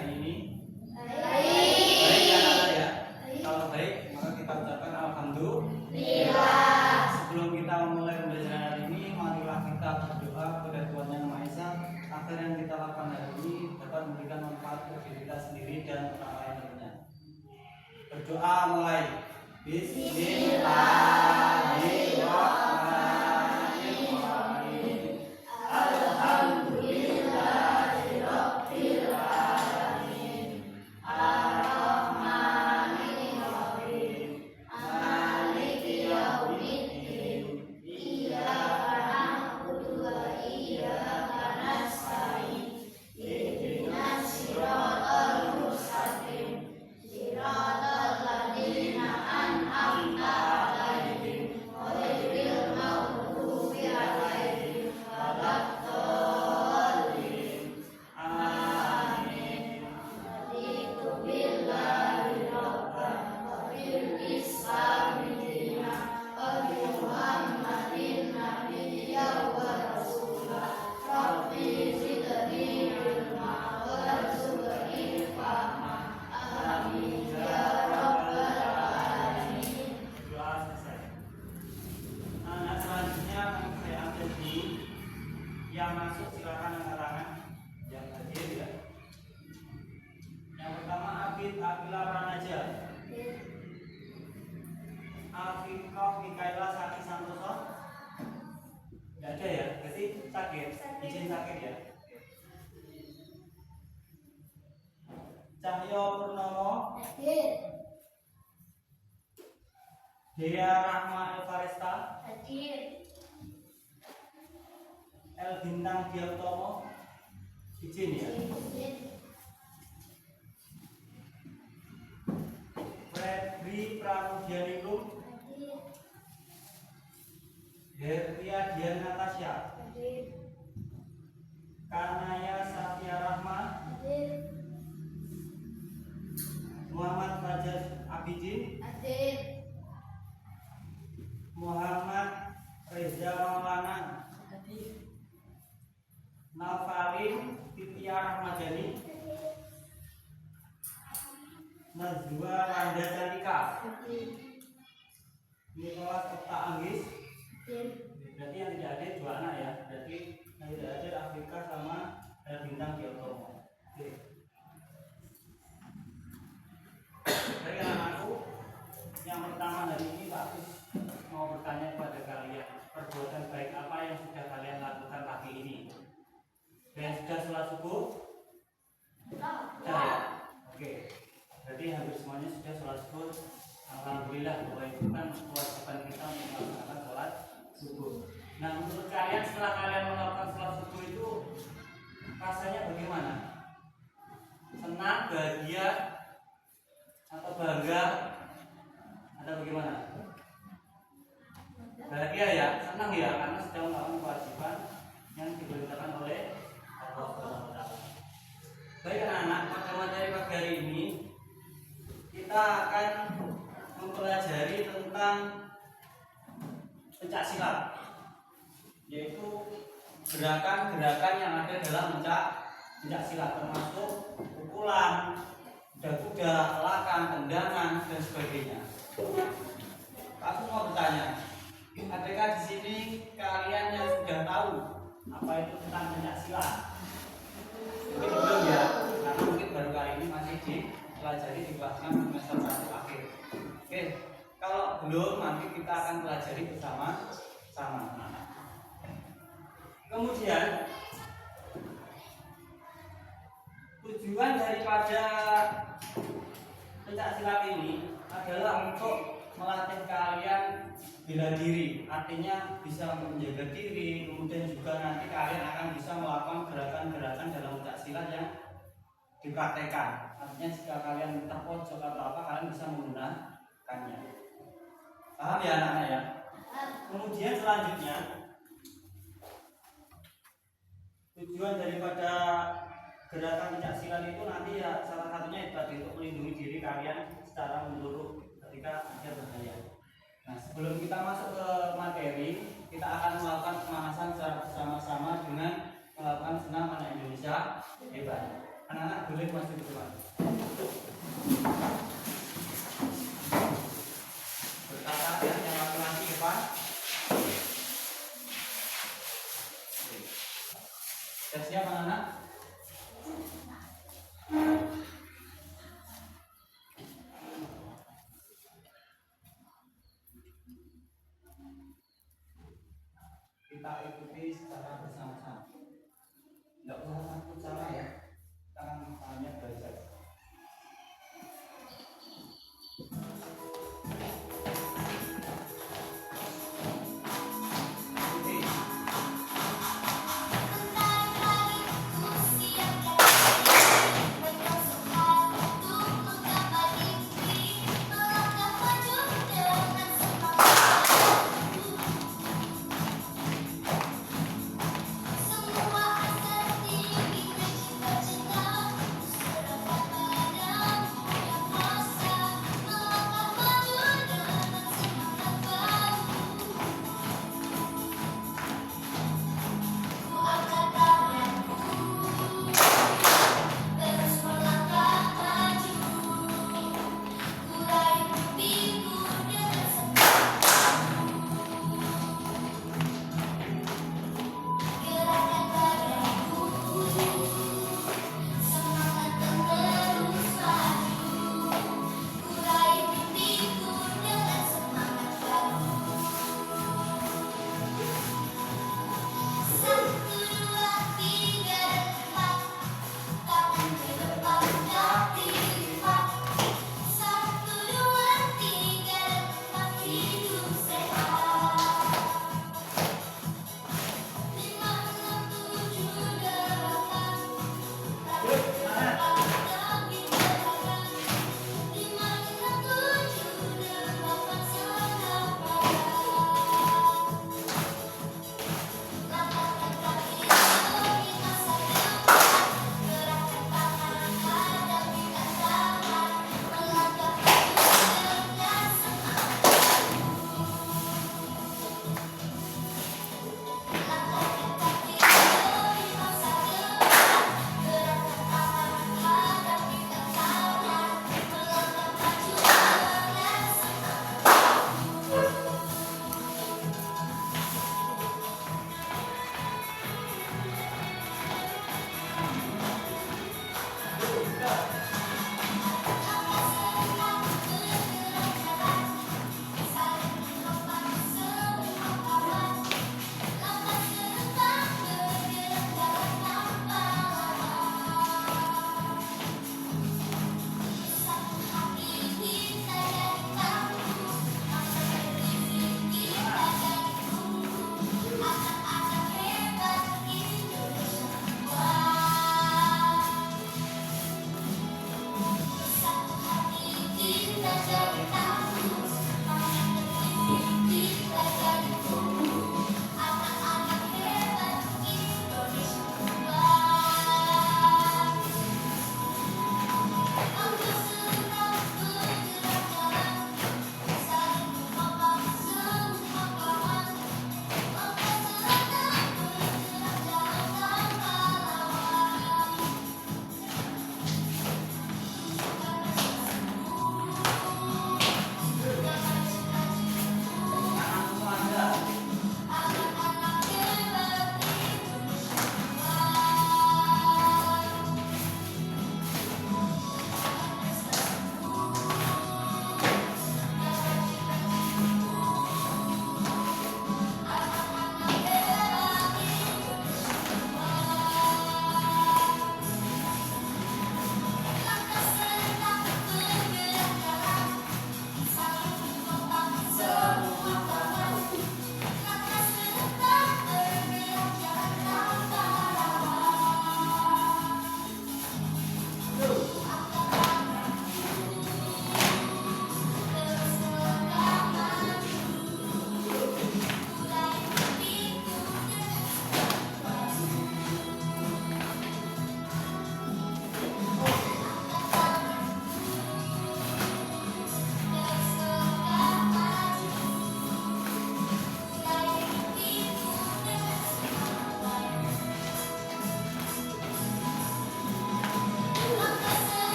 hari ini? Baik ya anak ya. Kalau baik maka kita ucapkan alhamdulillah. Sebelum kita memulai pembelajaran hari ini, marilah kita berdoa kepada Tuhan Yang Maha Esa agar yang kita lakukan hari ini dapat memberikan manfaat bagi diri kita sendiri dan orang lain tentunya. Berdoa mulai. Bismillahirrahmanirrahim. Alhamdulillahirabbil alamin. Ar-Rahmanirrahim. Maliki yaumiddin. Iyyaka na'budu wa iyyaka nasta'in. Ihdinas siratal mustaqim. Siratal ladzina an'amta 'alaihim ghairil maghdubi 'alaihim waladdallin. Amin. Raditu billahi rabban wa bil islami dinan wa bi Muhammadin nabiyyan wa rasulah. Rabbi zidni ilma warzuqni fahma. Amin ya rabbal alamin. Doa selesai. Nah, selanjutnya saya ambil di yang masuk silakan angkat tangan. Yang hadir ya. Yang pertama Abid Akila Pranaja. Afiqah Mikaela Sati Santoso. Tidak ada ya? Berarti sakit. Izin sakit ya. Cahyo Purnomo. Dea Rahma Elvaresta. El Bintang Diautomo. Izin ya. Fredri Pramudianikum. Hertia Dian Natasha. Kanaya Safia Rahma. Muhammad Fajar Abidin. Muhammad Reza Maulana. Nafalin Titia Rahmadjani. Nazwa Wanda Cantika. Nikolas Okta Anggis. Berarti yang tidak ada dua anak ya. Berarti yang tidak ada Afrika sama Bintang Diautomo. Oke. Dari anak-anakku, yang pertama hari ini Pak Agus mau bertanya kepada kalian, perbuatan baik apa yang sudah kalian lakukan pagi ini? Dan sudah sholat subuh? Sudah ya? Oke. Berarti hampir semuanya sudah sholat subuh. Alhamdulillah bahwa itu kan kewajiban kita untuk melakukan sholat subuh. Nah, menurut kalian setelah kalian melakukan sholat subuh itu rasanya bagaimana? Senang, bahagia, atau bangga, atau bagaimana? Bahagia ya, senang ya, karena sudah melakukan kewajiban yang diperintahkan oleh Allah SWT. Baik anak-anak, pada materi pagi hari ini kita akan mempelajari tentang pencak silat, yaitu gerakan-gerakan yang ada dalam pencak silat, termasuk pukulan, kuda-kuda, lakan, tendangan, dan sebagainya. Aku mau bertanya, adakah di sini kalian yang sudah tahu apa itu tentang pencak silat? Mungkin belum ya, karena mungkin baru kali ini masih dipelajari di kelas 6 semester 1 akhir. Oke, kalau belum nanti kita akan pelajari bersama-sama. Kemudian tujuan daripada pencak silat ini adalah untuk melatih kalian bela diri, artinya bisa menjaga diri. Kemudian juga nanti kalian akan bisa melakukan gerakan-gerakan dalam pencak silat yang dipraktekkan. Artinya jika kalian terpojok atau apa, kalian bisa menggunakannya. Paham ya anak-anak ya? Kemudian selanjutnya tujuan daripada gerakan pencak silat itu nanti ya salah satunya itu tadi untuk melindungi diri kalian secara menyeluruh ketika ada bahaya. Nah, sebelum kita masuk ke materi, kita akan melakukan pemanasan secara bersama-sama dengan melakukan senam anak Indonesia hebat. Anak-anak boleh maju ke depan. Berkata yang laki-laki depan. Sudah siap anak-anak? Kita ikuti secara bersama-sama. Tidak usah takut salah ya. Tangan hanya belajar.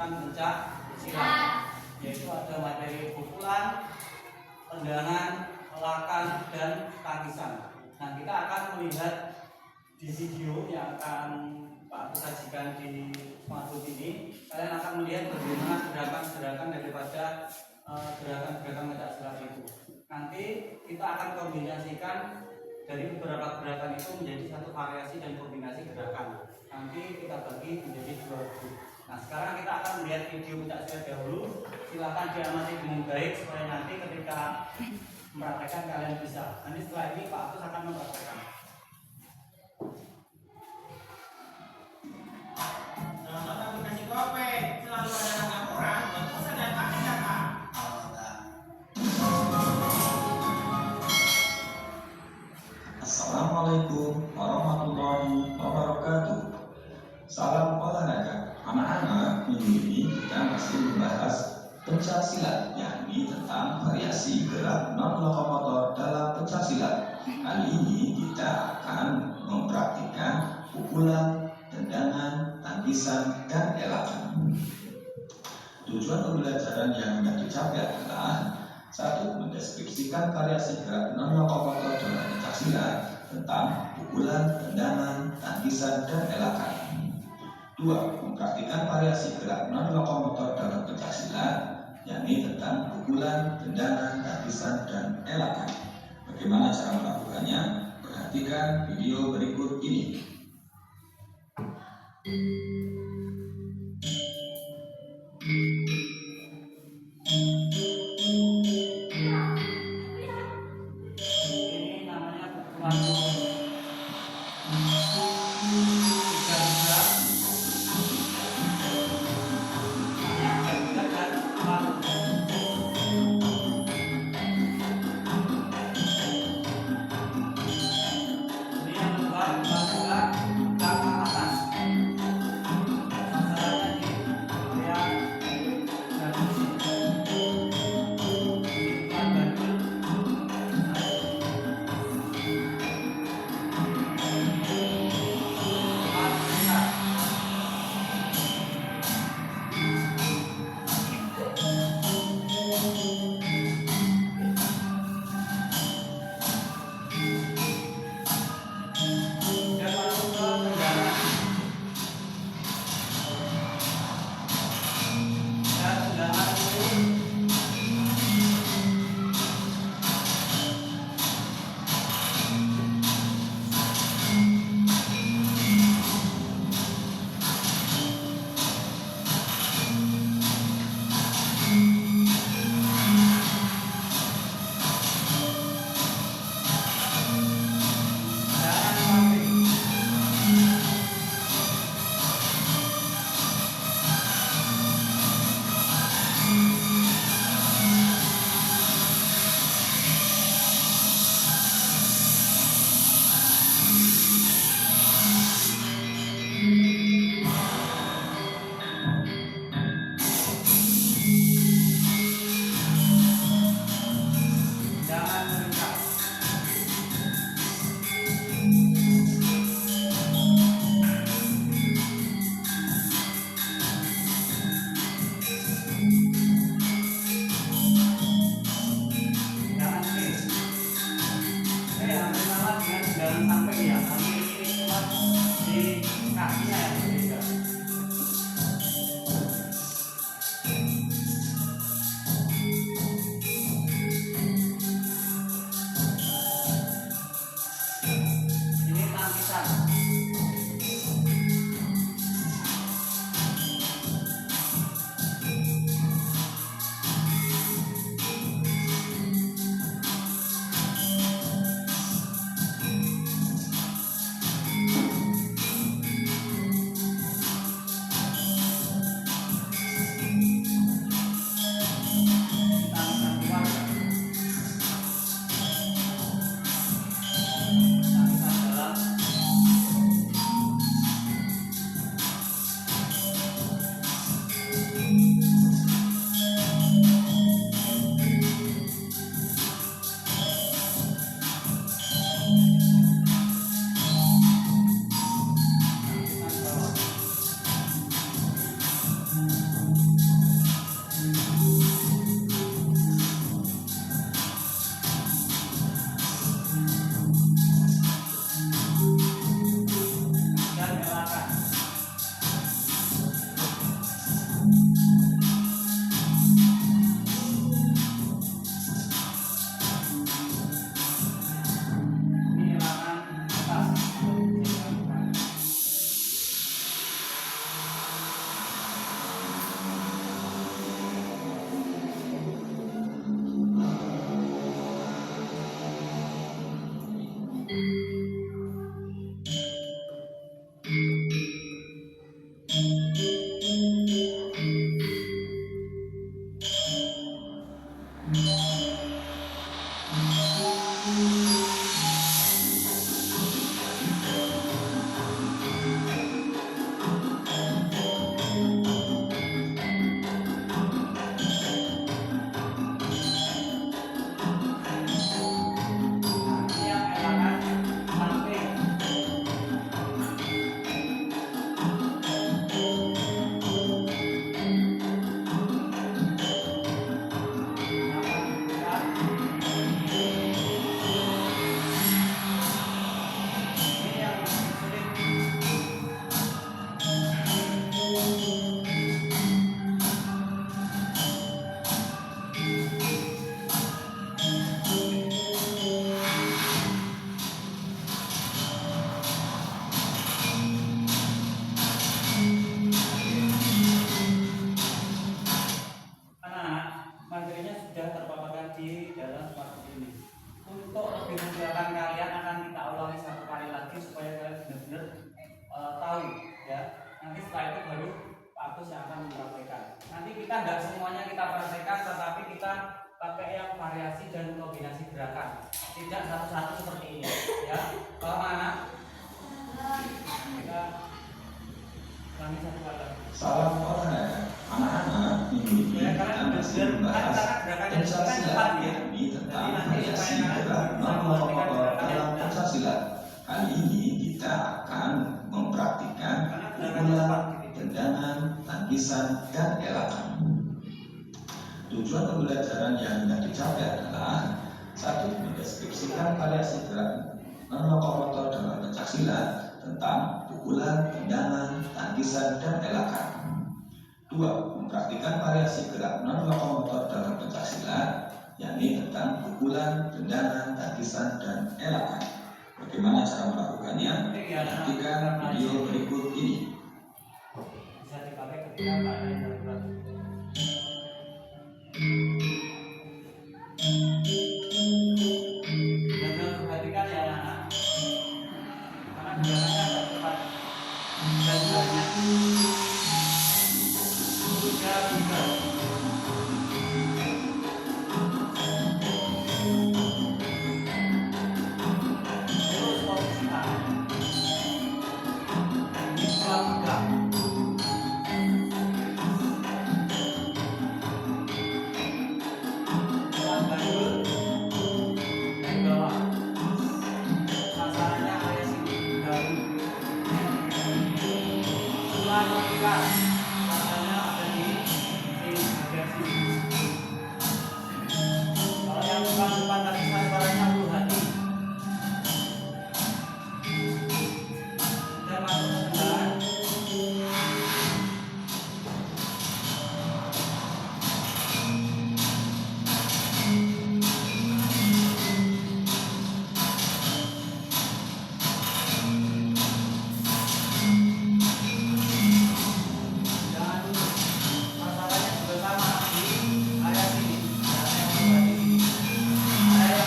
melakukan pencak silat, yaitu ada materi pukulan, tendangan, elakan, dan tangisan. Nah, kita akan melihat di video yang akan Pak Agus sajikan di smartboard ini. Kalian akan melihat bagaimana gerakan-gerakan daripada gerakan-gerakan pencak silat itu. Nanti kita akan kombinasikan dari beberapa gerakan itu menjadi satu variasi dan kombinasi gerakan. Nanti kita bagi menjadi 2 grup. Nah, sekarang kita akan melihat video pencak silat dahulu. Silakan diamati dengan baik supaya nanti ketika mempraktekkan kalian bisa. Nanti setelah ini Pak Agus akan mempraktekkan. Dalam aplikasi GoPay selalu ada harga murah buat pesan dan paket data. Assalamualaikum warahmatullahi wabarakatuh. Salam olahraga. Anak-anak, minggu ini kita masih membahas pencak silat, yakni tentang variasi gerak non-lokomotor dalam pencak silat. Kali ini kita akan mempraktikkan pukulan, tendangan, tangisan, dan elakan. Tujuan pembelajaran yang hendak dicapai adalah: 1. Mendeskripsikan variasi gerak non-lokomotor dalam pencak silat tentang pukulan, tendangan, tangisan, dan elakan. 2. Mempraktikkan variasi gerak non-lokomotor dalam pencak silat, yakni tentang pukulan, tendangan, tangisan, dan elakan. Bagaimana cara melakukannya? Perhatikan video berikut ini. Ini namanya pukulan 3 dan 4. Ini yang elakan samping. Ini yang sulit. Anak-anak, materinya sudah terpaparkan di dalam smartboard ini. Untuk lebih memudahkan kalian akan kita ulangi satu kali lagi supaya kalian benar-benar tahu ya. Nanti setelah itu baru Pak Agus yang akan mempraktekkan. Nanti kita nggak semuanya kita praktekkan, tetapi kita pakai yang variasi dan kombinasi gerakan. Tidak satu-satu seperti ini ya. Kalau anak kita ulangi satu kali lagi. Salam olahraga. Anak-anak, minggu ini kita masih membahas pencaksilat, yakni tentang variasi gerak non-lokomotor dalam pencaksilat. Kali ini kita akan mempraktikkan pukulan, tendangan, tangkisan, dan elakan. Tujuan pembelajaran yang hendak dicapai adalah: 1. Mendeskripsikan variasi gerak non-lokomotor dalam pencaksilat tentang pukulan, tendangan, tangkisan, dan elakan. 2. Mempraktikkan variasi gerak non-lokomotor dalam pencaksilat, yakni tentang pukulan, tendangan, tangkisan, dan elakan. Bagaimana cara melakukannya? Perhatikan video berikut ini. Bisa dipakai ketika keadaan darurat. Benar-benar perhatikan ya anak-anak, karena gerakannya agak cepat dan banyak. Tiga. Terus posisi tangan. Ini setelah tegak. Setelah banjur dari bawah. Sasarannya area sini, baru. Setelah tegak. Sasarannya ada di bagian sini. Kalau yang bukan tadi sasarannya perlu hati. Sudah masuk ke kendaraan. Jangan dulu. Sasarannya juga sama di area sini. Area yang sebelah sini. Area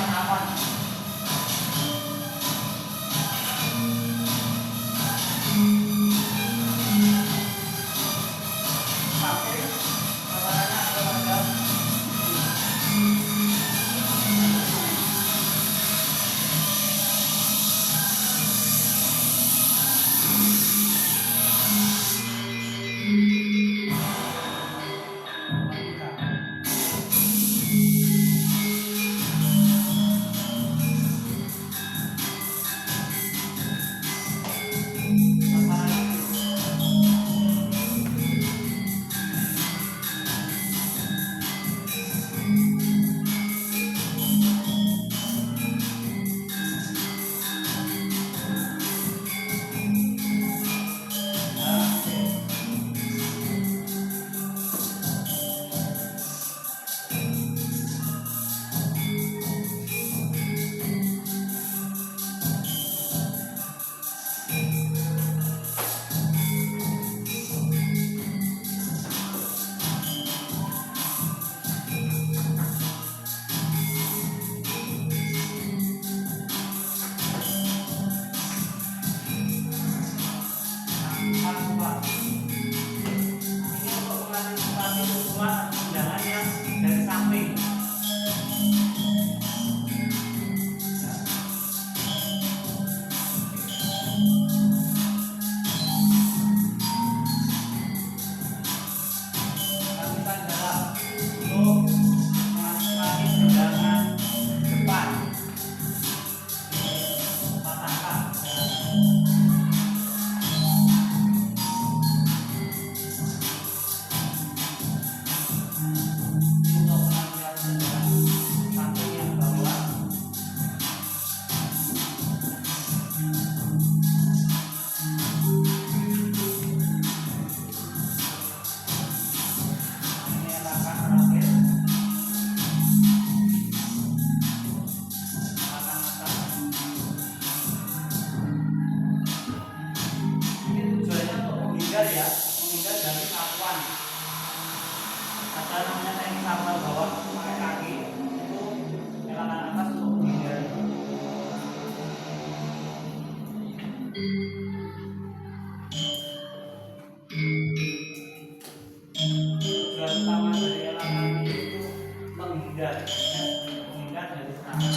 kemudian dari sapuan. Ada namanya teknik sapuan bawah pakai kaki itu elangan atas untuk menghindari. Tujuan utama dari elangan itu menghindar dari serangan.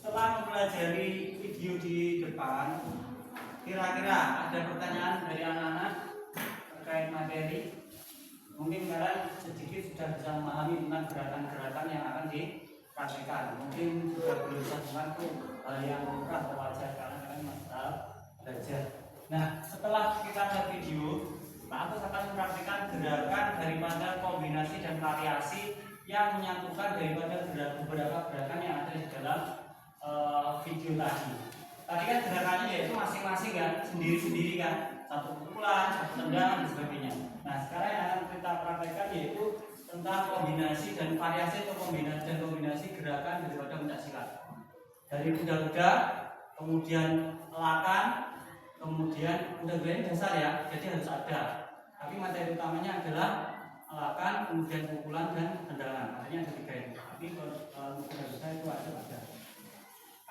Setelah mempelajari video di depan, kira-kira ada pertanyaan dari anak-anak terkait materi? Mungkin kalian sedikit sudah bisa memahami tentang gerakan-gerakan yang akan dipraktikkan. Mungkin sudah belum sambungan itu hal yang lumrah atau wajar karena kalian masih tahap belajar. Nah, setelah kita lihat video, Pak Agus akan mempraktikkan gerakan daripada kombinasi dan variasi yang menyatukan daripada beberapa gerakan yang ada di dalam video tadi. Tadi kan gerakannya yaitu masing-masing kan, sendiri-sendiri kan, satu pukulan, satu tendangan dan sebagainya. Nah, sekarang yang akan kita praktekkan yaitu tentang kombinasi dan variasi atau kombinasi gerakan daripada pencaksilat. Dari kuda-kuda, kemudian elakan, kemudian kuda-kuda ini dasar ya, jadi harus ada. Tapi materi utamanya adalah elakan, kemudian pukulan dan tendangan. Artinya ada 3 ini. Tapi kalau kuda-kuda itu ada.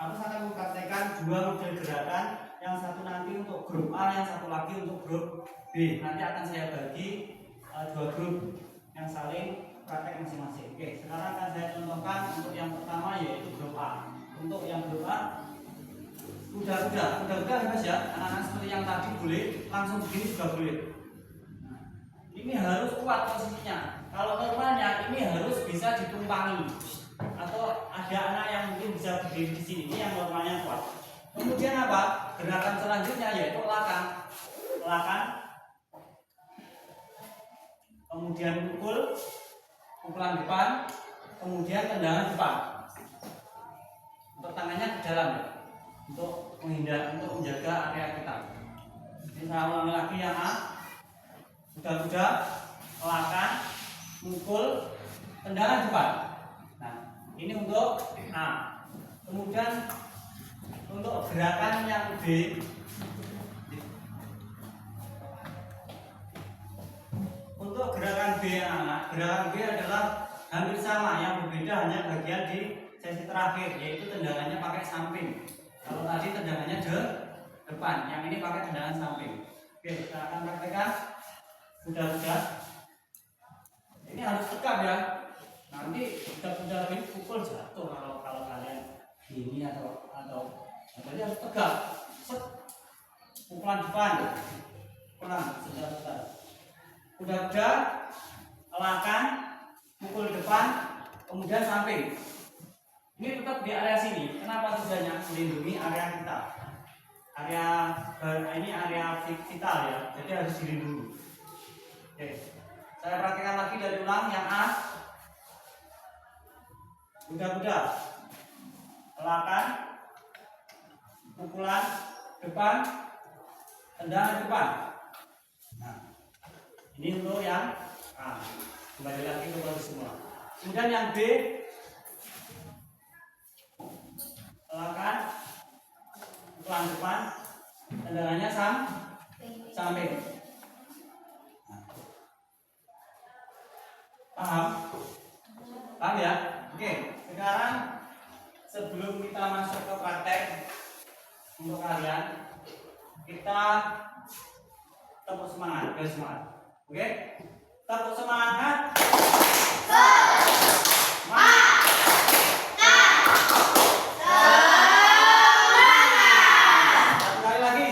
Aku akan mempraktekkan 2 model gerakan, yang satu nanti untuk grup A, yang satu lagi untuk grup B. Nanti akan saya bagi 2 grup yang saling praktek masing-masing. Oke, sekarang akan saya contohkan untuk yang pertama yaitu grup A. Untuk yang grup A, kuda-kuda bebas ya, anak-anak seperti yang tadi boleh, langsung begini juga boleh. Nah, ini harus kuat posisinya. Kalau normalnya ini harus bisa ditumpangi. Atau ada anak yang mungkin bisa berdiri di sini, ini yang normalnya kuat. Kemudian apa? Gerakan selanjutnya yaitu elakan. Kemudian pukulan depan, kemudian tendangan depan. Untuk tangannya ke dalam ya, untuk menjaga area kita. Ini saya ulangi lagi yang A. Kuda-kuda, elakan, mukul, tendangan depan. Ini untuk A. Kemudian untuk gerakan yang B, untuk gerakan B anak, gerakan B adalah hampir sama, yang berbeda hanya bagian di sesi terakhir, yaitu tendangannya pakai samping. Kalau tadi tendangannya depan, yang ini pakai tendangan samping. Oke, kita akan praktekkan. Kuda-kuda. Ini harus tegap ya. Nanti kuda-kuda ini pukul jatuh kalau kalian gini atau jadi harus tegak. Pukulan depan, sebentar. Kuda-kuda, elakan, pukul depan, kemudian samping. Ini tetap di area sini. Kenapa tujuannya? Melindungi area kita. Ini area vital ya, jadi harus dilindungi. Oke, saya praktekkan lagi dari ulang yang A. Kuda-kuda, elakan, pukulan depan, tendangan depan. Nah, ini untuk yang A. Kembali lagi ke semua. Kemudian yang B, elakan, pukulan depan, tendangannya samping. Nah. Paham ya? Oke, sekarang sebelum kita masuk ke praktek untuk kalian, kita tepuk semangat, Oke? Tepuk semangat. Satu kali lagi.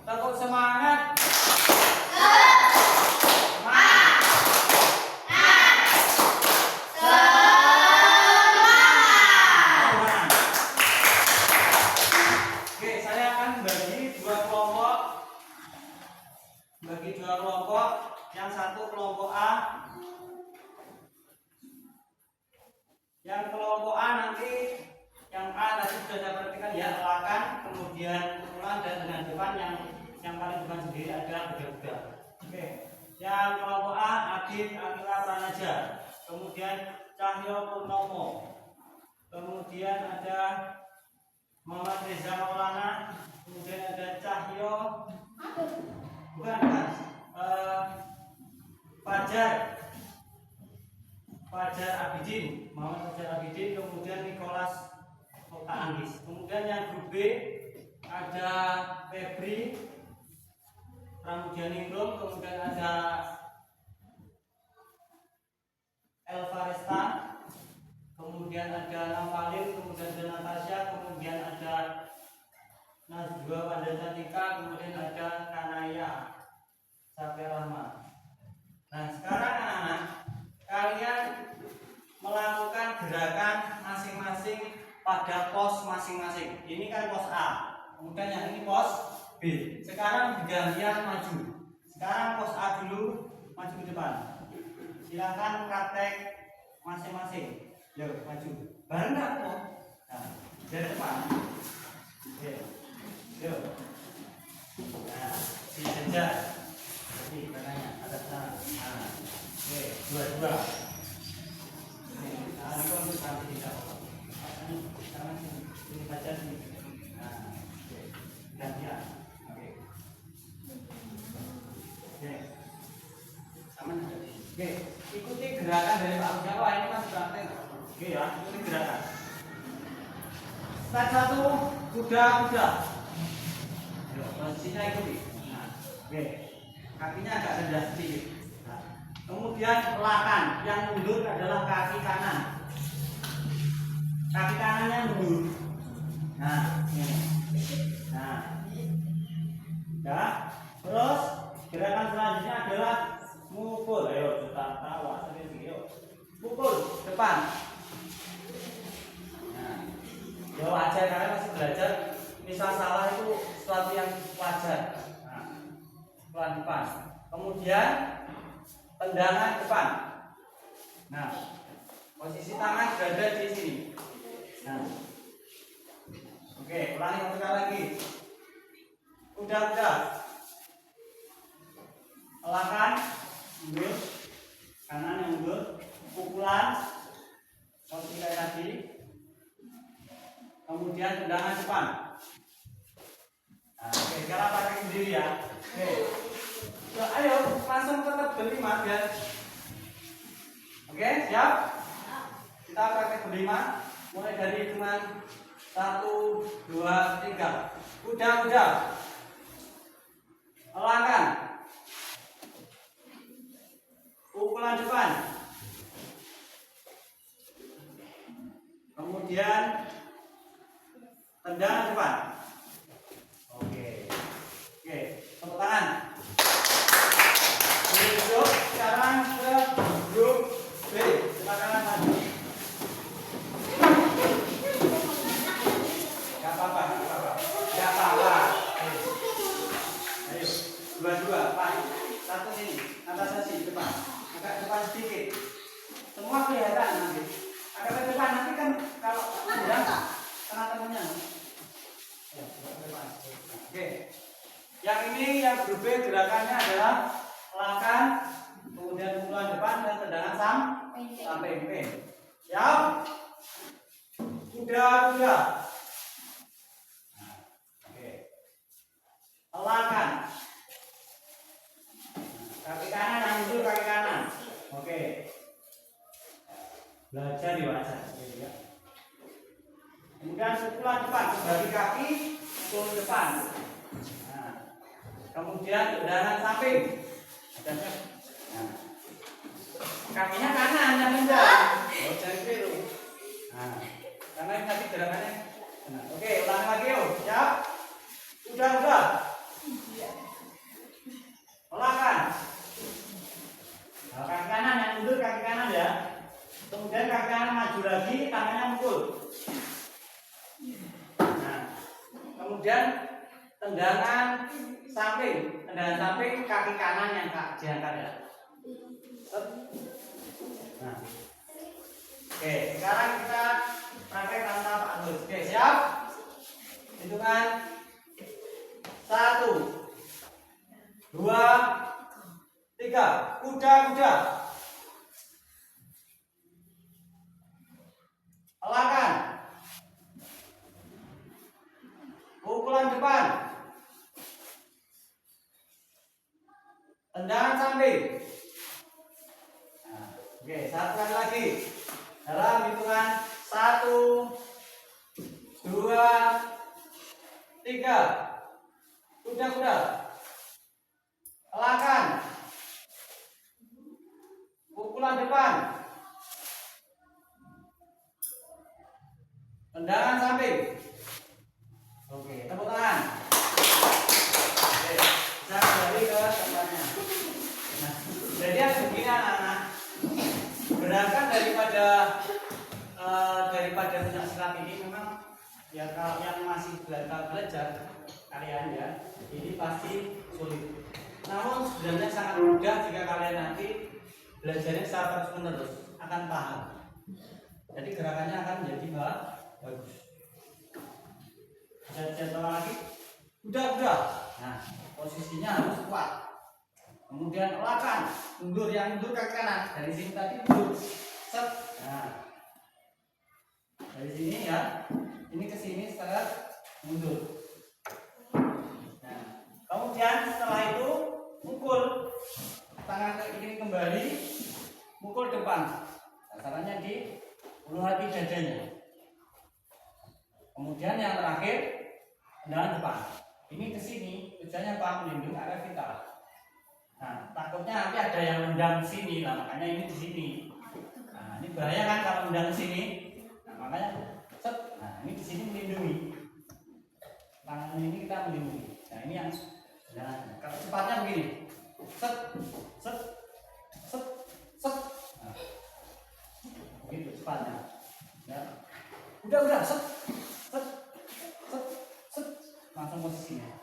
Tepuk semangat. Oke, saya akan bagi dua kelompok. Bagi dua kelompok. Yang satu kelompok A. Yang kelompok A nanti yang A tadi sudah saya perhatikan ya, elakan, kemudian pukulan dan dengan depan yang paling depan sendiri adalah kuda-kuda. Oke. Yang kelompok A Adit Akila Pranaja, kemudian Cahyo Purnomo, kemudian ada Muhammad Reza Maulana, kemudian ada Cahyo bukan Fajar Abidin, Muhammad Fajar Abidin, kemudian Nicholas Kota Anggis. Kemudian yang grup B ada Febri Pramudianingrum, kemudian ada Elva Resta, kemudian ada Navalin, kemudian ada Natasha, kemudian ada Najwa Wandasatika, kemudian ada Kanaya Safi Rahma. Nah, sekarang anak-anak, kalian melakukan gerakan masing-masing pada pos masing-masing. Ini kan pos A, kemudian yang ini pos B. Sekarang bergantian maju. Sekarang pos A dulu, maju ke depan. Silakan praktek masing-masing. Yuk, maju. Bareng nggak kok? Nah, dari depan. Oke. Yuk. Nah, dijejer. Jadi katanya ada sana. Nah, oke, dua-dua. Nah, ini kan untuk nanti tidak. Sekarang ini baca sini. Nah, oke. Gantian. Oke. Oke. Sama aja. Oke, ikuti gerakan dari Pak Jawa. Ini masih praktek. Oke ya, ikuti gerakan. Start 1, kuda-kuda. Posisinya ikuti. Nah, oke. Kakinya agak rendah sedikit. Nah, kemudian elakan. Yang mundur adalah kaki kanan. Kaki kanannya mundur. Nah, ini. Nah, ya. Terus gerakan selanjutnya adalah mukul. Ayo, kita tawa sendiri. Yuk. Pukul depan. Nah, ya wajar karena masih belajar. Misal salah itu sesuatu yang wajar. Nah, pelan depan. Kemudian tendangan depan. Nah, posisi tangan berada di sini. Nah, oke, ulangi satu kali lagi. Kuda-kuda. Elakan, mundur, kanan yang mundur, pukulan, posisi kayak tadi. Kemudian tendangan depan. Nah, oke, sekarang pakai sendiri ya. Oke. Ya, ayo langsung tetap berlima biar. Oke, siap? Kita praktek berlima. Mulai dari hitungan 1, 2, 3. Kuda-kuda. Elakan. Pukulan depan. Kemudian tendangan depan. Oke. Oke, tepuk tangan. Masuk sekarang ke grup B. Silakan maju. Gak apa-apa, gak apa-apa. Gak apa-apa. Ayo, dua-dua, Pak. Satu sini, atas sisi depan. Agak depan sedikit. Semua kelihatan nanti. Agak ke depan nanti kan kalau udah kena temennya. Ya, ke depan. Oke. Yang ini yang grup B gerakannya adalah elakan, kemudian pukulan depan dan tendangan sampai pin. Siap? Kuda-kuda. Nah, oke. Elakan. Kaki kanan yang mundur, kaki kanan. Oke. Belajar diwajar. Ya. Kemudian pukulan depan, bagi kaki, pukul depan. Nah, kemudian tendangan samping. Nah. kakinya kanan yang nendang. Oh, jangan keliru. Nah, karena tadi gerakannya. Nah, oke, ulang lagi yuk. Siap? Udah. Ulangkan. Nah, kaki kanan yang mundur, kaki kanan ya. Kemudian kaki kanan maju lagi, tangannya mukul. Nah, kemudian tendangan samping kaki kanan yang diangkat ya. Nah, oke, sekarang kita pakai tanpa Pak Nur. Oke, siap? Hitungan 1, 2, 3. Kuda. Elakkan. Pukulan depan. Tendangan samping. Nah, oke, satu kali lagi. Dalam hitungan 1, 2, 3. Kuda. Elakkan. Pukulan depan. Tendangan samping. Oke, tepuk tangan. Oke, kita kembali ke tempatnya. Nah, jadi yang begini anak-anak, gerakan daripada pencaksilat ini memang ya kalau yang masih belajar kalian ya, ini pasti sulit. Namun sebenarnya sangat mudah jika kalian nanti belajarnya secara terus-menerus akan paham. Jadi gerakannya akan menjadi bagus. Jatuh lagi. Udah. Nah, posisinya harus kuat. Kemudian elakkan, mundur ke kanan. Dari sini tadi mundur. Set. Nah. Dari sini ya. Ini ke sini sekarang mundur. Nah, kemudian setelah itu mukul tangan ke kiri kembali, mukul depan. Sasarannya di ulu hati dadanya. Kemudian yang terakhir tendangan depan. Ini ke sini tujuannya apa? Melindungi area vital. Nah, takutnya nanti ada yang nendang sini, nah makanya ini di sini. Nah, ini bahaya kan kalau nendang sini. Nah, makanya set. Nah, ini di sini melindungi. Tangan ini kita melindungi. Nah, ini yang kalau cepatnya begini. Set. Nah, begitu cepatnya. Ya. Udah, set. Langsung posisinya.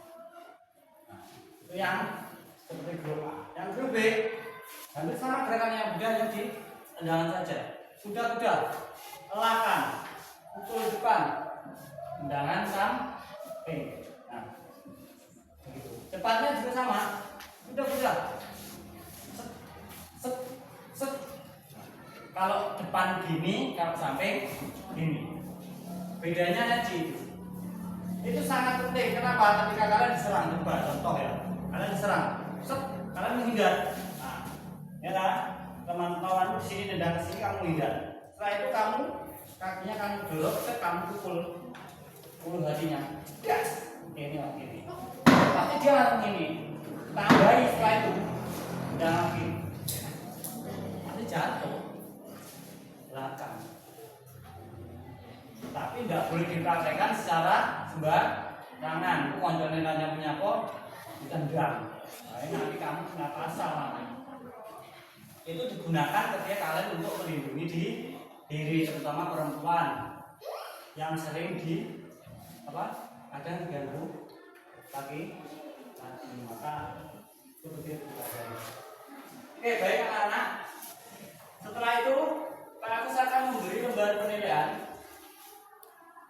Nah, itu yang seperti grup A. Yang grup B hampir sama gerakannya, udah yang di tendangan saja. Kuda. Elakkan. Pukul depan. Tendangan samping. Nah, begitu. Cepatnya juga sama. Udah. Set. Kalau depan gini, kalau samping gini. Bedanya aja. Itu sangat penting. Kenapa? Ketika kalian diserang, coba contoh ya. Kalian diserang, set, kalian menghindar. Nah, ya kan? Teman-teman di sini nendang ke sini, kamu menghindar. Setelah itu kamu kakinya kamu dorong, set, kamu pukul hatinya. Gas. Ini. Pasti dia langsung ini. Tambahi setelah itu. Dan lagi. Nanti jatuh. Belakang. Tapi tidak boleh dipraktekkan secara sembarangan. Konconnya hanya punya kok ditendang. Nah, nanti kamu kena pasal namanya. Itu digunakan ketika kalian untuk melindungi diri, terutama perempuan yang sering kadang diganggu laki, maka itu begitu dipelajari. Oke, baik anak-anak. Setelah itu, aku akan memberi lembar penilaian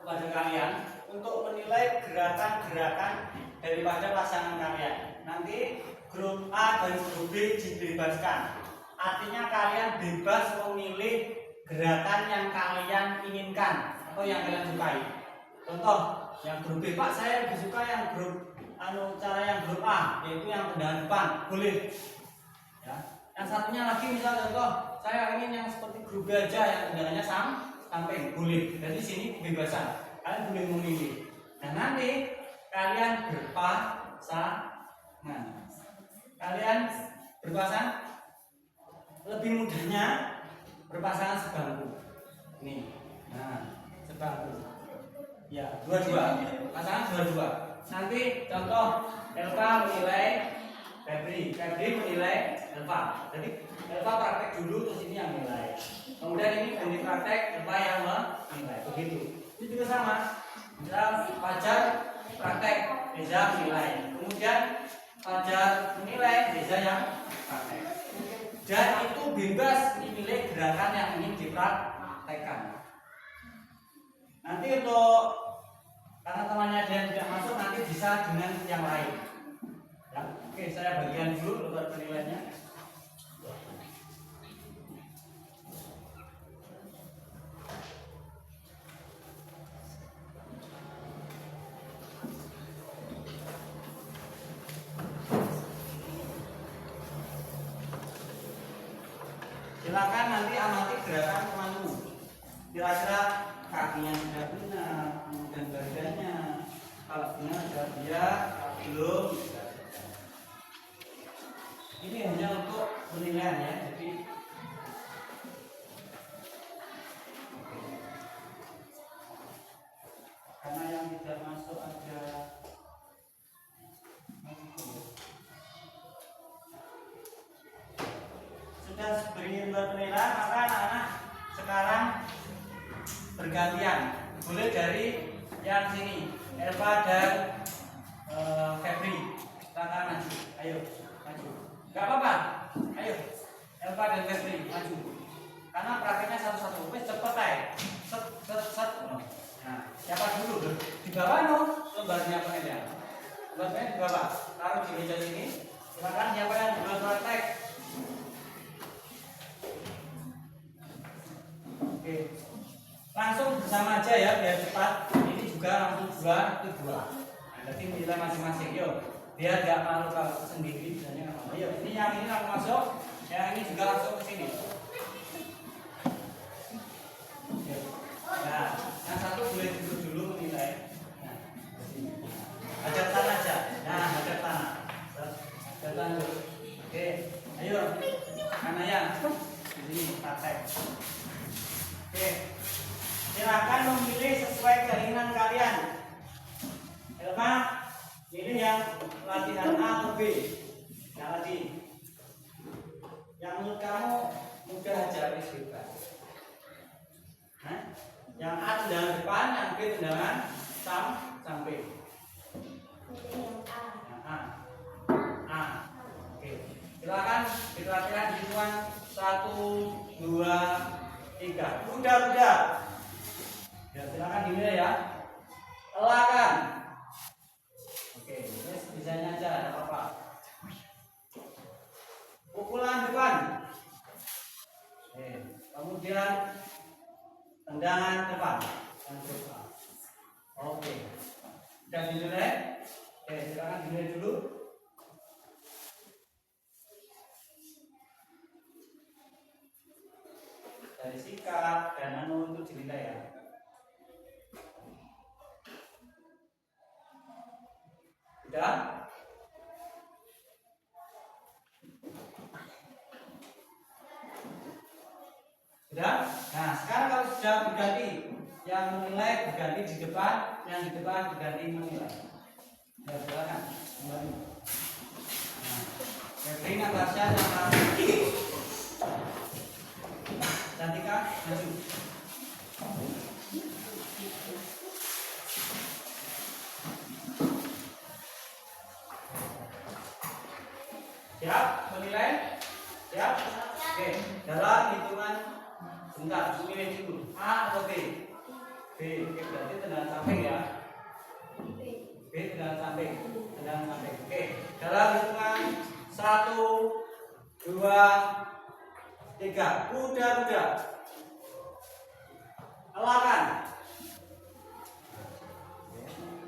kepada kalian untuk menilai gerakan-gerakan daripada pasangan kalian. Nanti grup A dan grup B dibebaskan. Artinya kalian bebas memilih gerakan yang kalian inginkan atau yang kalian sukai. Contoh, yang grup B, Pak, saya lebih suka yang cara yang grup A, yaitu yang tendangan depan, boleh. Ya. Yang satunya lagi misal contoh, saya ingin yang seperti grup B aja yang tendangannya samping, boleh. Jadi sini kebebasan, kalian boleh memilih. Nah, nanti kalian berpasangan. Kalian berpasangan. lebih mudahnya berpasangan sebangku. Nih, nah sebangku. Ya, dua-dua. Pasangan dua-dua. Nanti contoh Elva menilai Febri menilai Elva. Jadi Elva praktek dulu, terus ini yang nilai. Kemudian ini Febri praktek, Elva yang menilai. Begitu. Ini juga sama. Misal Fajar praktek, Reza menilai. Kemudian Fajar menilai, Reza yang praktek. Dan itu bebas memilih gerakan yang ingin dipraktekkan. Nanti untuk karena temannya ada yang tidak masuk, nanti bisa dengan yang lain. Ya, oke, saya bagian dulu untuk penilaiannya. Silakan nanti amati gerakan temanmu. Kira-kira kakinya sudah benar, kemudian badannya kalau benar sudah dia, belum. Ini hanya untuk penilaian ya, jadi karena yang tidak masuk ada sudah beri penilaian, maka anak-anak sekarang bergantian. Boleh dari yang sini, Elva dan Febri. Silakan maju. Ayo, maju. Gak apa-apa. Ayo, Elva dan Febri maju. Karena prakteknya satu-satu. Wes cepet aja. Set. Nah, siapa dulu? Di bawah no. Lembarnya penilaian. Lembarnya di bawah. Taruh di meja sini. Silakan siapa yang belum praktek. Oke. Langsung bersama aja ya biar cepat. Ini juga langsung dua, itu dua. Nah, nanti nilai masing-masing. Yuk, biar gak malu kalau sendiri. Misalnya, ayo, ini yang ini langsung masuk, yang ini juga langsung ke sini. Nah, yang satu boleh duduk dulu menilai. Nah, hadap tanah aja. Nah, hadap tanah. Hadap tanah. Oke, ayo, mana yang di sini praktek. Oke. Silakan memilih sesuai keinginan kalian. Elma, pilih yang latihan A atau B. Yang tadi. Yang menurut kamu mudah aja bebas. Nah, yang A tendangan depan, yang B tendangan samping. Yang A. A. Oke. Silakan diperhatikan hitungan 1, 2, 3. Udah. Ya, silakan dinilai ya. Elakan. Oke, ini desainnya aja, ada apa-apa. Pukulan depan. Oke, kemudian tendangan depan. Oke. Sudah dinilai? Oke, silakan dinilai dulu. Dari sikap dan untuk dinilai ya. Sudah? Sudah? Nah, sekarang kalau sudah berganti, yang menilai berganti di depan, yang di depan berganti menilai. Ya, silakan kembali. Nah, Febri, Natasha, sama Cantika, maju. Siap? Menilai? Siap? Oke, dalam hitungan sebentar, memilih dulu A atau B? B, oke, berarti tendangan samping ya. B, tendangan samping. Oke, dalam hitungan 1, 2, 3. Udah. Elakan.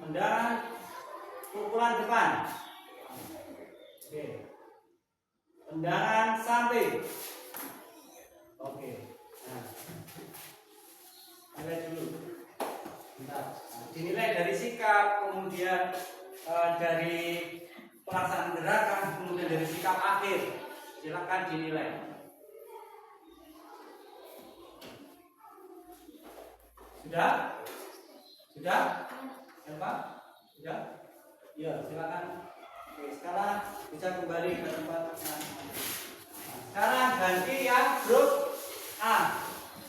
Tendangan pukulan depan. Oke. Tendangan samping. Oke. Nah. Nilai dulu. Bentar. Nah, dinilai dari sikap, kemudian dari pelaksanaan gerakan, kemudian dari sikap akhir. Silakan dinilai. Sudah? Sudah? Ya Pak? Sudah? Ya, silakan. Oke, sekarang bisa kembali ke tempat. Nah, sekarang ganti yang grup A.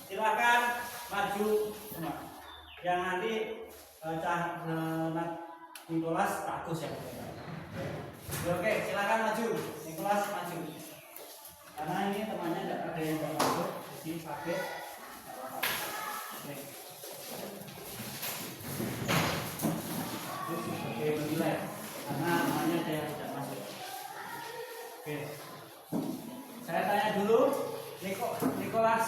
Silakan maju semua. Yang nanti Nicholas bagus ya. Oke, silakan maju. Nicholas maju. Karena ini temannya tidak ada yang masuk di paket. Oke. Oke, menilai. Karena namanya ada yang tidak masuk. Oke. Saya tanya dulu, Nicholas,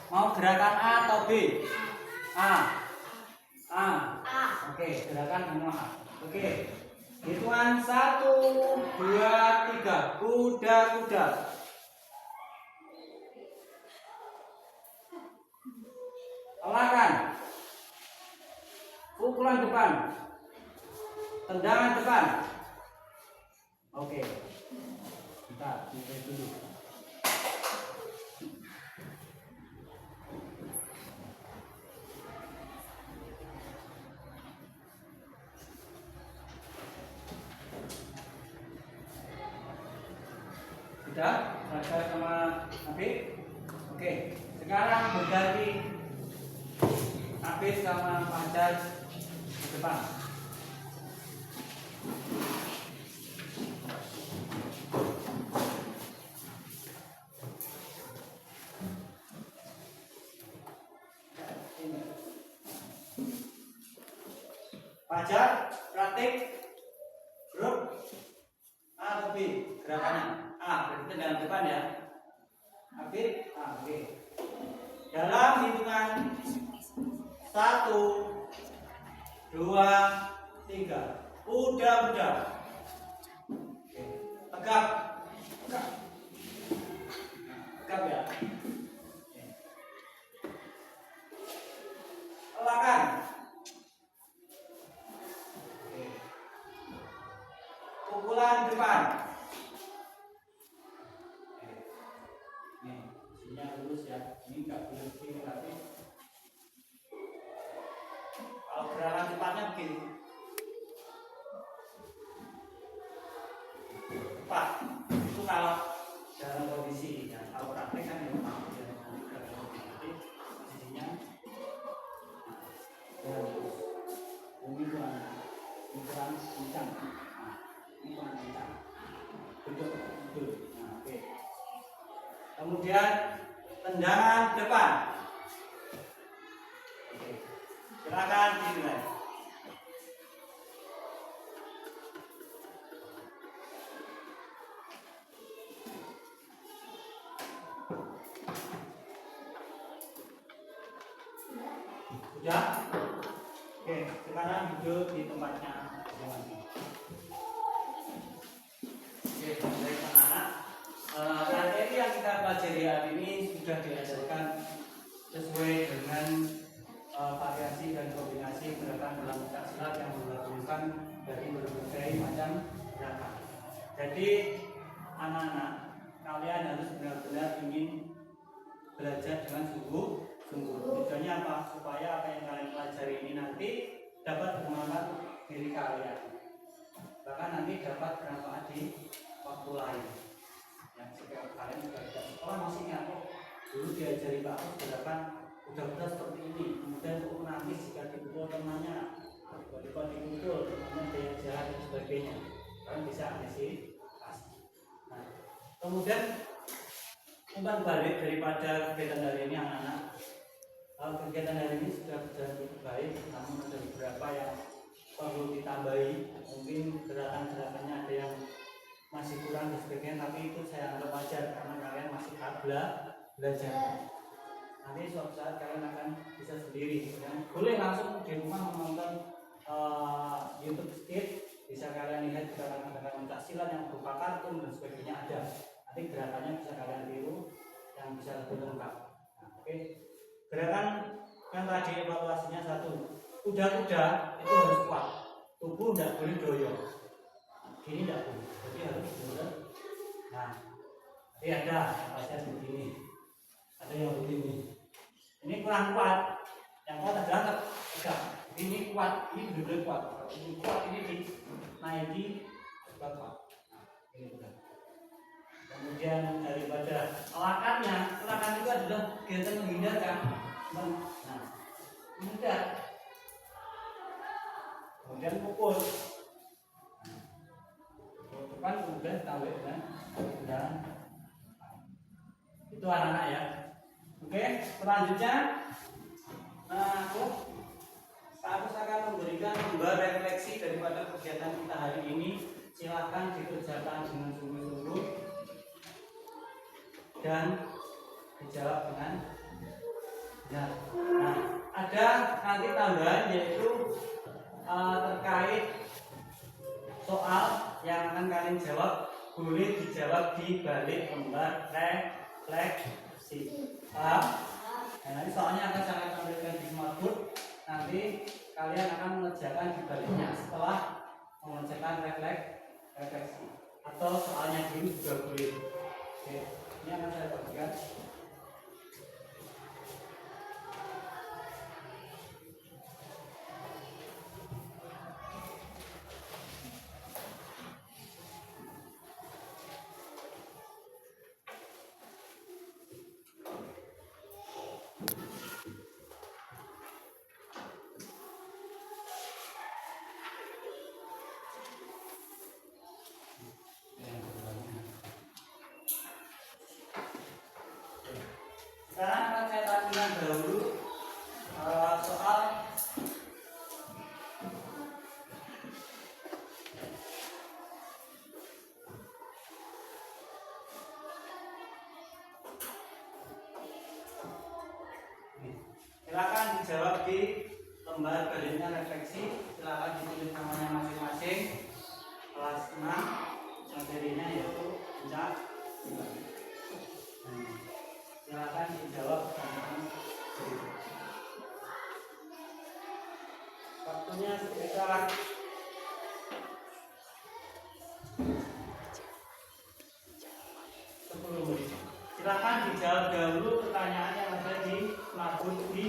mau gerakan A atau B? A. A. Oke, gerakan semua A. Oke. Hitungan 1, 2, 3. Kuda-kuda. Elakkan. Pukulan depan. Tendangan depan. Oke. Kita mulai dulu. Sudah? Belajar sama Habib? Oke. Sekarang berganti Habib sama Fajar ke depan. Fajar, praktik grup A atau B gerakannya. A, berarti dalam depan ya. Habib, A, oke. Dalam hitungan 1, 2, 3. Kuda-kuda. Oke. Tegap. Tegap. Tegap ya. Oke. Elakkan. Oke. Pukulan depan. Oke. Nih, isinya lurus ya. Ini enggak boleh begini tapi kalau gerakan cepatnya begini. Cepat. Itu kalau dalam kondisi ya. Kalau praktek kan ya mau nanti posisinya lurus. Ini kurang kencang. Nah, ini kurang kencang. Duduk. Nah, oke. Kemudian tendangan depan. Oke. Silakan dimulai. Sudah? Oke, sekarang duduk di tempatnya. Oke, baik anak-anak. Materi yang kita pelajari hari ini sudah diajarkan sesuai dengan variasi dan kombinasi gerakan dalam pencak silat yang menggabungkan dari berbagai macam gerakan. Jadi anak-anak, kalian harus benar-benar ingin belajar dengan sungguh-sungguh. Tujuannya apa? Supaya apa yang kalian pelajari ini nanti dapat bermanfaat diri kalian. Bahkan nanti dapat bermanfaat di waktu lain. Yang supaya kalian juga tidak sekolah masih ingat kok dulu diajari Pak Agus gerakan kuda-kuda seperti ini. Kemudian untuk menangis jika dipukul temannya, tiba-tiba dipukul temannya ada yang jahat dan sebagainya. Kalian bisa antisipasi. Nah, kemudian umpan balik daripada kegiatan hari ini anak-anak. Kegiatan hari ini sudah berjalan cukup baik, namun ada beberapa yang perlu ditambahi. Mungkin gerakan-gerakannya ada yang masih kurang dan sebagainya, tapi itu saya anggap wajar karena kalian masih belajar. Nanti suatu saat kalian akan bisa sendiri. Dan boleh langsung di rumah menonton YouTube Skit, bisa kalian lihat gerakan-gerakan pencak silat yang berupa kartun dan sebagainya ada. Nanti gerakannya bisa kalian tiru yang bisa lebih lengkap. Nah, oke. Gerakan yang tadi evaluasinya 1, kuda-kuda itu harus kuat, tubuh tidak boleh doyong. Gini tidak boleh, jadi harus benar. Nah, tapi ada yang pasnya begini, ada yang begini. Ini kurang kuat, Yang kuat adalah tegak. Ini kuat, ini benar-benar kuat. Kalau ini kuat, ini dinaiki kuat. Ini benar. Kemudian daripada lakannya, lakan itu adalah kegiatan menghindarkan. Nah, menghindar. Kemudian pukul. Kan kemudian tarik dan itu anak-anak ya. Oke, selanjutnya aku akan memberikan gambar refleksi daripada kegiatan kita hari ini. Silakan dikerjakan dengan sungguh-sungguh dan dijawab dengan benar. Nah, ada nanti tambahan yaitu terkait soal yang akan kalian jawab boleh dijawab di balik lembar refleksi. Paham? Nah, nanti soalnya akan saya tampilkan di smartboard. Nanti kalian akan mengerjakan di baliknya setelah mengerjakan refleksi. Atau soalnya dulu juga boleh. Oke, ini akan saya bagikan. Sekarang akan saya tampilkan dahulu soal silakan dijawab di lembar baliknya refleksi. Silakan ditulis namanya masing-masing. Kelas 6 materinya yaitu pencak. Silakan dijawab dengan berikut. Waktunya sekitar 10 menit. Silakan dijawab dahulu pertanyaan yang ada di smartboard di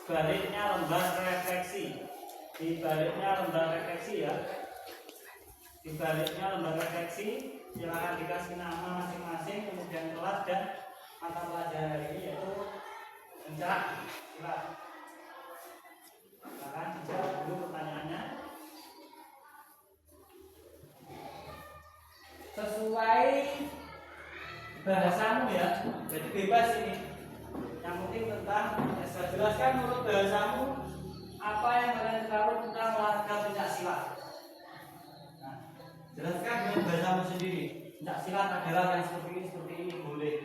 baliknya lembar refleksi. Di baliknya lembar refleksi ya. Di baliknya lembar refleksi, silakan dikasih nama masing-masing, kemudian kelas dan mata pelajaran hari ini yaitu pencak. Silakan dijawab dulu pertanyaannya sesuai bahasamu ya, jadi bebas ini. Yang penting tentang saya jelaskan menurut bahasamu apa yang kalian tahu tentang olahraga pencak silat. Nah, jelaskan dengan bahasamu sendiri. Pencak silat adalah yang seperti ini boleh.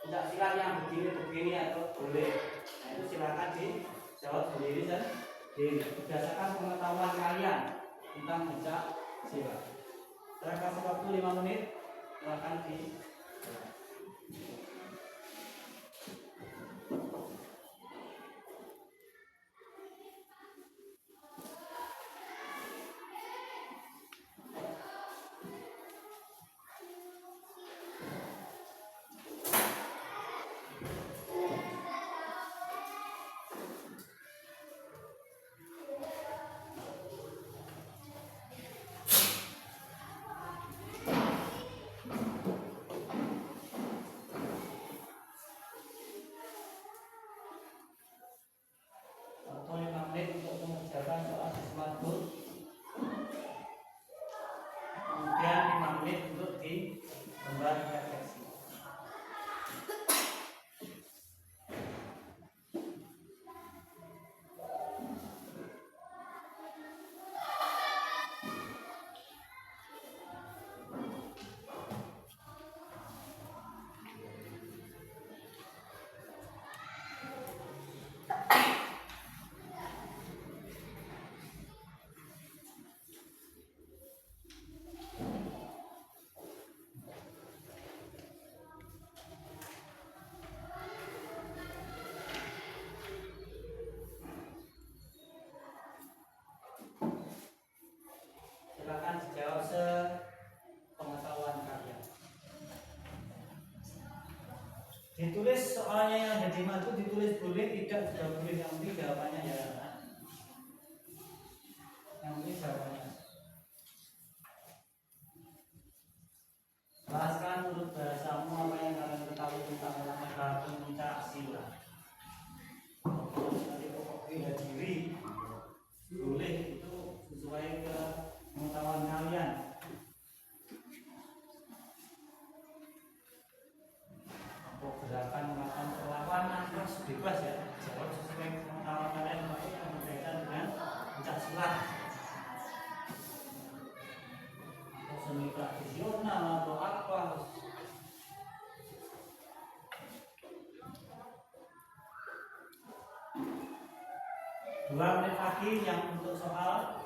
Pencak silat yang begini atau boleh. Nah, itu silakan dijawab sendiri dan berdasarkan pengetahuan kalian tentang pencak silat. Saya kasih waktu 5 menit. Silakan dijawab. Untuk mengerjakan soal smartboard, kemudian 5 menit untuk di lembar refleksi. Silakan dijawab sepengetahuan kalian. Ditulis soalnya yang ada desimal itu ditulis boleh tidak sudah boleh, yang penting jawabannya ya. Yang penting jawabannya. Jelaskan menurut bahasamu apa yang kalian ketahui tentang olahraga pencak silat. Nanti pokok bela diri boleh, itu sesuai ke pengetahuan kalian. Apa gerakan melakukan perlawanan terus bebas ya, jawab sesuai pengetahuan kalian tapi yang berkaitan dengan pencak silat. Seni tradisional atau apa. 2 menit lagi yang untuk soal.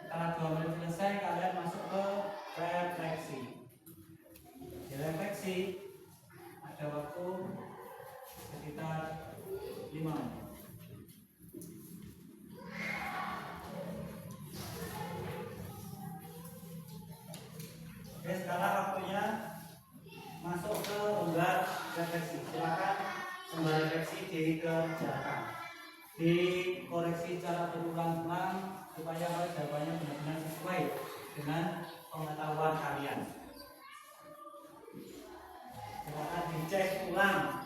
Setelah 2 menit selesai, kalian masuk ke refleksi. Di refleksi ada waktu sekitar 5 menit. Oke, sekarang waktunya masuk ke lembar refleksi. Silakan lembar refleksi dikerjakan, dikoreksi secara berulang-ulang supaya jawabannya benar-benar sesuai dengan pengetahuan kalian. Silakan dicek ulang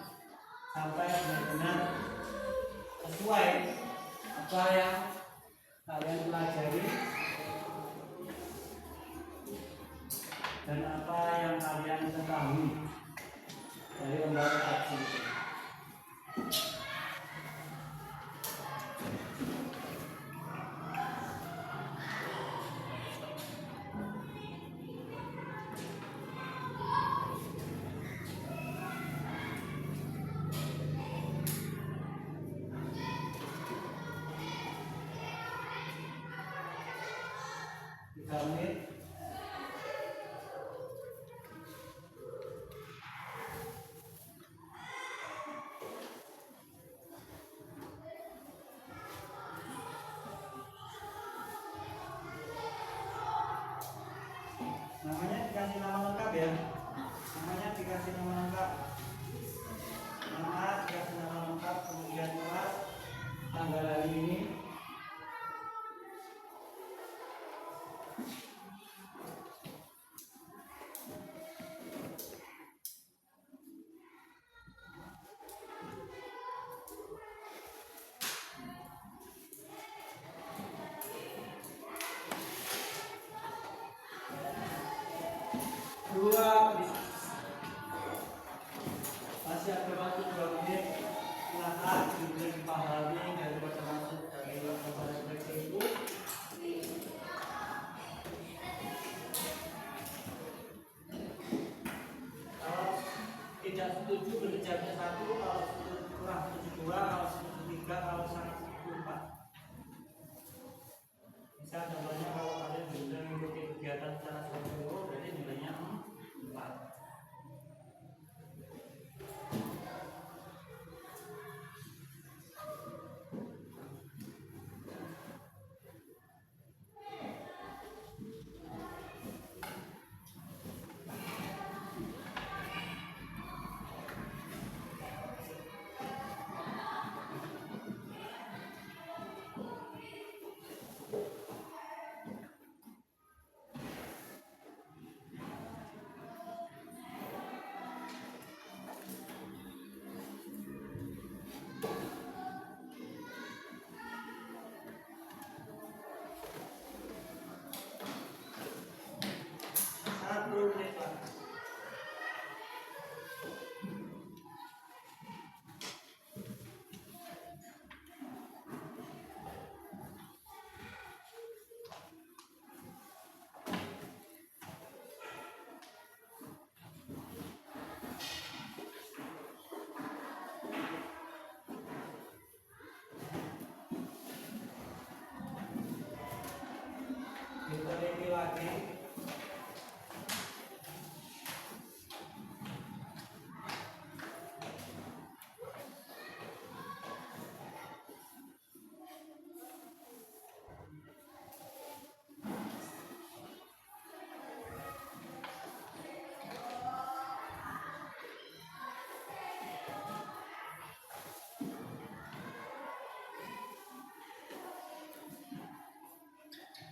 sampai benar-benar sesuai apa yang kalian pelajari dan apa yang kalian ketahui dari lembar refleksi itu. Namanya dikasih nama lengkap ya. Namanya dikasih nama lengkap. Nama dikasih nama lengkap, kemudian kelas, tanggal hari ini. Masih ada waktu 2 menit. Silakan dipahami daripada masuk dari lembar refleksi itu. Kalau tidak setuju berjamnya 1, kalau kurang setuju 2, kalau setuju 3, kalau sangat setuju 4. Misal contohnya kalau kalian bisa mengikuti kegiatan secara solo, berarti nilainya 4. Diteliti lagi.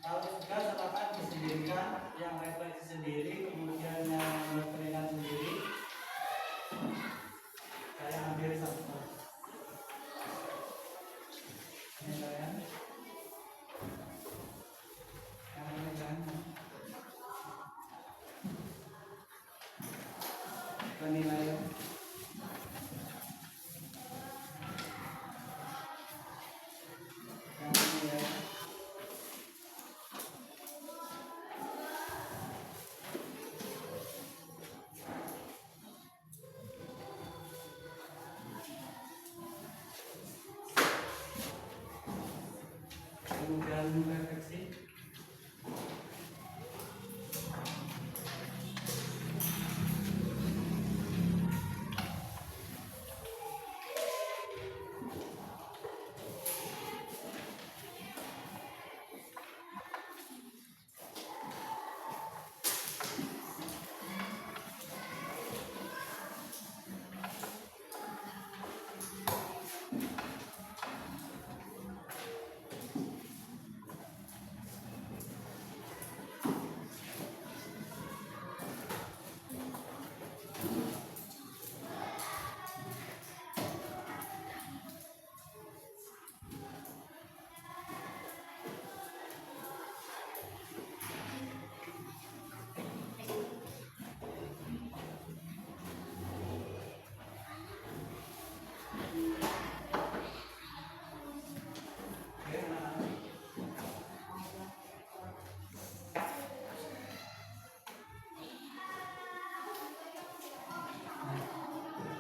Kalau juga silakan disendirikan, yang refleksi sendiri, kemudian yang berkeringat sendiri. Saya ambil satu. Ini kalian. Yang ini kan. Penilaian. Yang ini ya. Kemudian refleksi.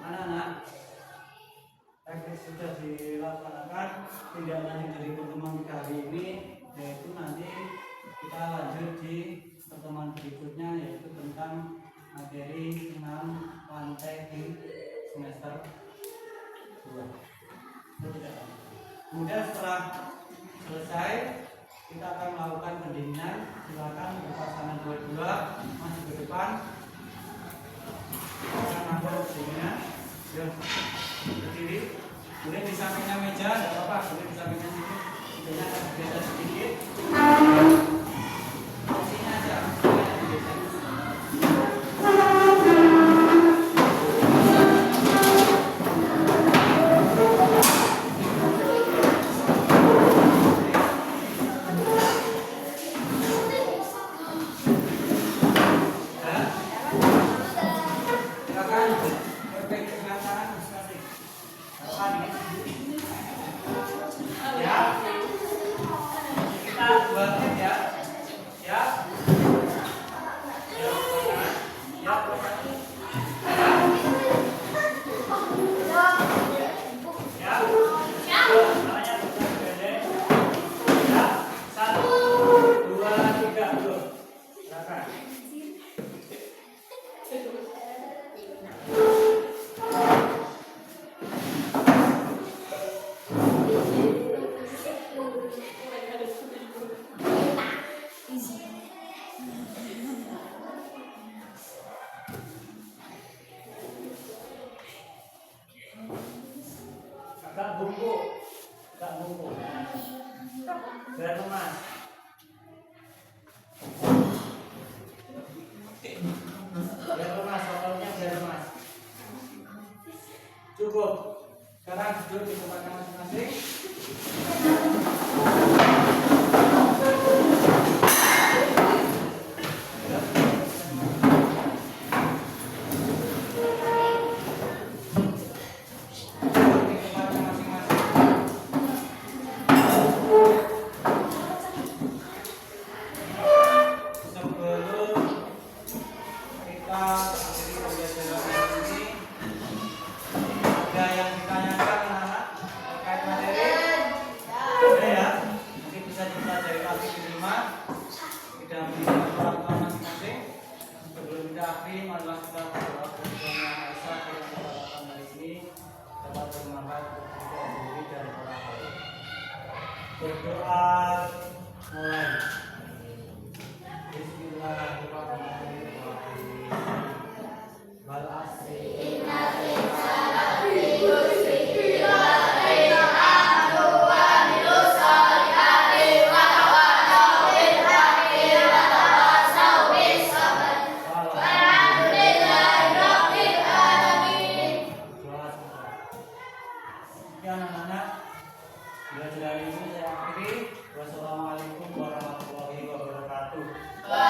Anak-anak, teknik sudah dilaksanakan. Tindak lanjut dari pertemuan kita hari ini, yaitu nanti kita lanjut di pertemuan berikutnya, yaitu tentang materi 6 lantai di semester 2. Kemudian setelah selesai, kita akan melakukan pendinginan. Silakan berpasangan dua-dua masuk ke depan. Akan melakukan pendinginan. Berdiri, boleh di sampingnya meja, tidak apa-apa, boleh di sampingnya sini, tidaknya akan berbeda sedikit. Posisinya aja, tak bungkuk, biar lemas. Biar lemas, otaknya biar lemas. Cukup. Sekarang duduk di tempatnya masing-masing. Berdoa mulai. Bismillahirrahmanirrahim. Wal asri. Inna Waalaikumsalam.